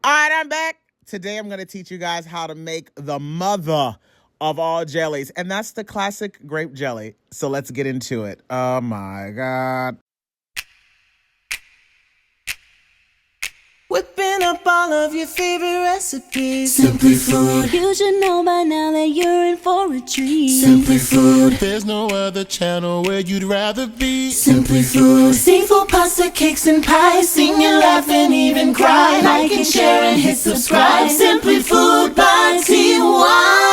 All right, I'm back. Today I'm going to teach you guys how to make the mother of all jellies, and that's the classic grape jelly. So let's get into it. Oh my God. Whipping up all of your favorite recipes. Simply Food. You should know by now that you're in for a treat. Simply Food. There's no other channel where you'd rather be. Simply Food. Seafood, pasta, cakes, and pies. Sing and laugh and even cry. Like and share and hit subscribe. Simply Food by TY.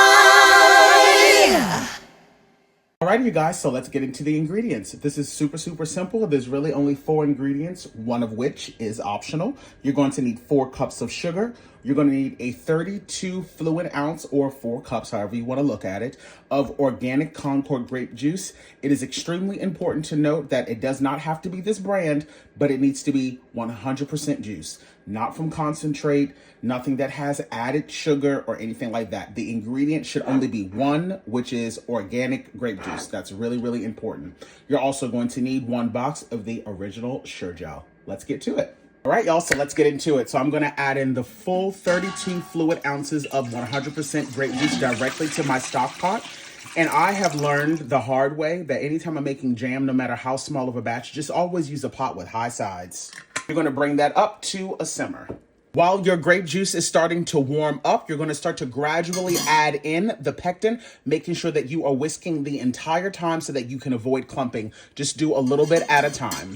Alrighty, you guys, so let's get into the ingredients. This is super simple. There's really only 4 ingredients, one of which is optional. You're going to need 4 cups of sugar. You're going to need a 32 fluid ounce, or 4 cups, however you want to look at it, of organic Concord grape juice. It is extremely important to note that it does not have to be this brand, but it needs to be 100% juice, not from concentrate, nothing that has added sugar or anything like that. The ingredient should only be 1, which is organic grape juice. That's really important. You're also going to need 1 box of the original Sure Gel. Let's get to it. All right, y'all, so let's get into it. So I'm gonna add in the full 32 fluid ounces of 100% grape juice directly to my stock pot. And I have learned the hard way that anytime I'm making jam, no matter how small of a batch, just always use a pot with high sides. You're gonna bring that up to a simmer. While your grape juice is starting to warm up, you're going to start to gradually add in the pectin, making sure that you are whisking the entire time so that you can avoid clumping. Just do a little bit at a time.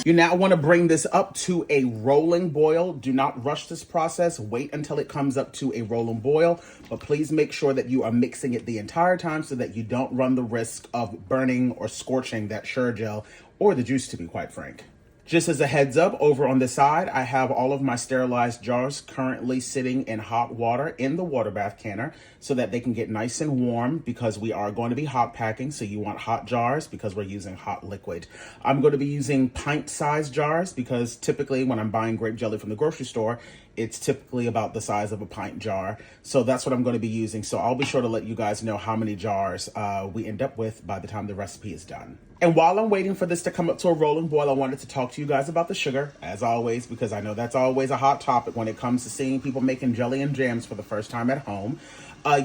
You now want to bring this up to a rolling boil. Do not rush this process. Wait until it comes up to a rolling boil, but please make sure that you are mixing it the entire time so that you don't run the risk of burning or scorching that Sure Gel or the juice, to be quite frank. Just as a heads up, over on the side, I have all of my sterilized jars currently sitting in hot water in the water bath canner so that they can get nice and warm, because we are going to be hot packing. So you want hot jars because we're using hot liquid. I'm going to be using pint-sized jars because typically when I'm buying grape jelly from the grocery store, it's typically about the size of a pint jar. So that's what I'm going to be using. So I'll be sure to let you guys know how many jars we end up with by the time the recipe is done. And while I'm waiting for this to come up to a rolling boil, I wanted to talk to you guys about the sugar, as always, because I know that's always a hot topic when it comes to seeing people making jelly and jams for the first time at home.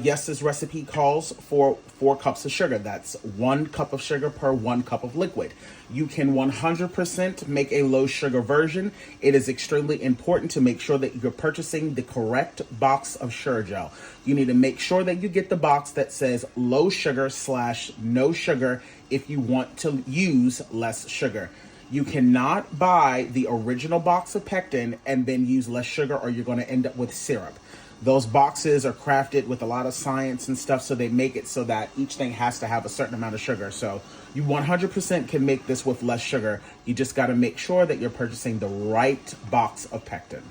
Yes, this recipe calls for 4 cups of sugar. That's 1 cup of sugar per 1 cup of liquid. You can 100% make a low sugar version. It is extremely important to make sure that you're purchasing the correct box of Sure Gel. You need to make sure that you get the box that says low sugar / no sugar if you want to use less sugar. You cannot buy the original box of pectin and then use less sugar, or you're going to end up with syrup. Those boxes are crafted with a lot of science and stuff, so they make it so that each thing has to have a certain amount of sugar. So you 100% can make this with less sugar. You just got to make sure that you're purchasing the right box of pectin.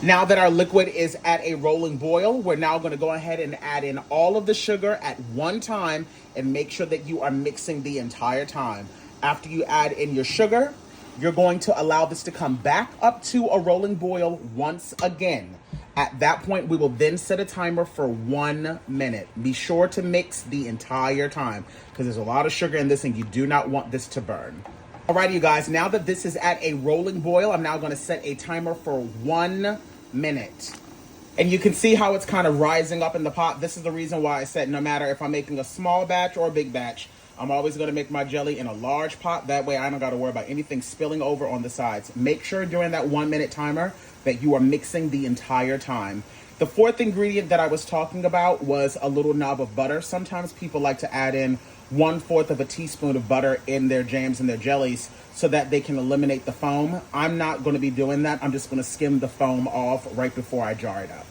Now that our liquid is at a rolling boil, we're now going to go ahead and add in all of the sugar at one time and make sure that you are mixing the entire time. After you add in your sugar, you're going to allow this to come back up to a rolling boil once again. At that point, we will then set a timer for 1 minute. Be sure to mix the entire time because there's a lot of sugar in this and you do not want this to burn. Alrighty, you guys, now that this is at a rolling boil, I'm now going to set a timer for 1 minute. And you can see how it's kind of rising up in the pot. This is the reason why I said no matter if I'm making a small batch or a big batch, I'm always going to make my jelly in a large pot. That way I don't got to worry about anything spilling over on the sides. Make sure during that 1 minute timer that you are mixing the entire time. The 4th ingredient that I was talking about was a little knob of butter. Sometimes people like to add in 1/4 of a teaspoon of butter in their jams and their jellies so that they can eliminate the foam. I'm not going to be doing that. I'm just going to skim the foam off right before I jar it up.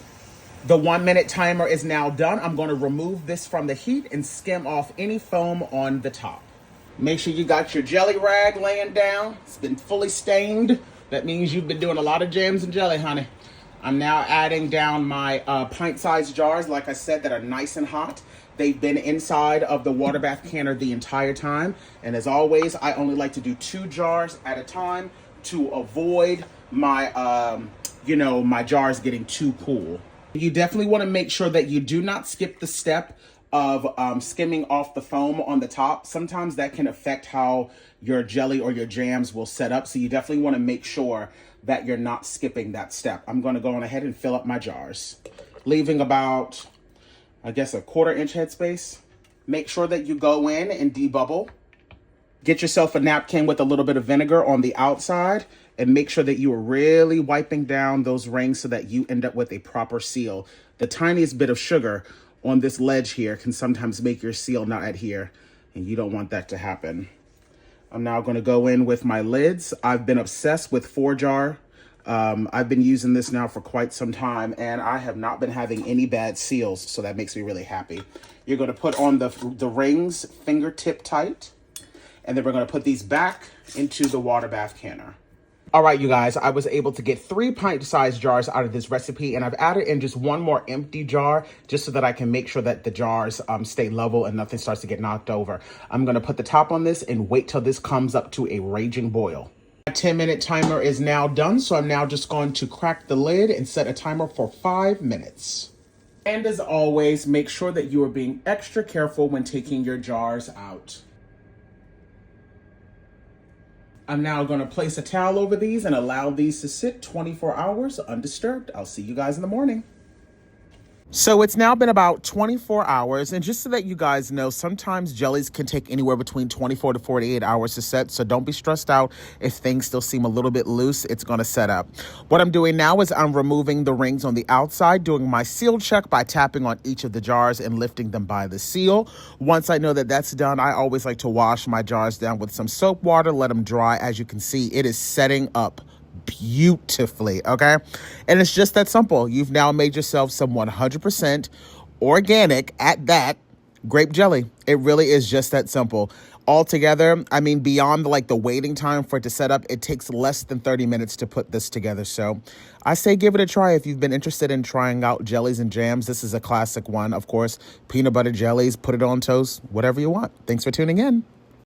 The 1 minute timer is now done. I'm going to remove this from the heat and skim off any foam on the top. Make sure you got your jelly rag laying down. It's been fully stained. That means you've been doing a lot of jams and jelly, honey. I'm now adding down my pint-sized jars, like I said, that are nice and hot. They've been inside of the water bath canner the entire time. And as always, I only like to do 2 jars at a time to avoid my, my jars getting too cool. You definitely want to make sure that you do not skip the step of skimming off the foam on the top. Sometimes that can affect how your jelly or your jams will set up. So you definitely want to make sure that you're not skipping that step. I'm going to go on ahead and fill up my jars, leaving about, I guess, a 1/4 inch headspace. Make sure that you go in and debubble. Get yourself a napkin with a little bit of vinegar on the outside and make sure that you are really wiping down those rings so that you end up with a proper seal. The tiniest bit of sugar on this ledge here can sometimes make your seal not adhere, and you don't want that to happen. I'm now going to go in with my lids. I've been obsessed with 4-jar. I've been using this now for quite some time, and I have not been having any bad seals, so that makes me really happy. You're going to put on the rings fingertip tight, and then we're going to put these back into the water bath canner. All right, you guys, I was able to get 3 pint-sized jars out of this recipe, and I've added in just 1 more empty jar just so that I can make sure that the jars stay level and nothing starts to get knocked over. I'm going to put the top on this and wait till this comes up to a raging boil. My 10-minute timer is now done, so I'm now just going to crack the lid and set a timer for 5 minutes. And as always, make sure that you are being extra careful when taking your jars out. I'm now going to place a towel over these and allow these to sit 24 hours undisturbed. I'll see you guys in the morning. So it's now been about 24 hours, and just so that you guys know, sometimes jellies can take anywhere between 24 to 48 hours to set, so don't be stressed out if things still seem a little bit loose. It's going to set up. What I'm doing now is I'm removing the rings on the outside, doing my seal check by tapping on each of the jars and lifting them by the seal. Once I know that that's done, I always like to wash my jars down with some soap water, let them dry. As you can see, it is setting up beautifully, okay? And it's just that simple. You've now made yourself some 100% organic, at that, grape jelly. It really is just that simple. Altogether, I mean, beyond the waiting time for it to set up, it takes less than 30 minutes to put this together. So I say give it a try if you've been interested in trying out jellies and jams. This is a classic one. Of course, peanut butter jellies, put it on toast, whatever you want. Thanks for tuning in.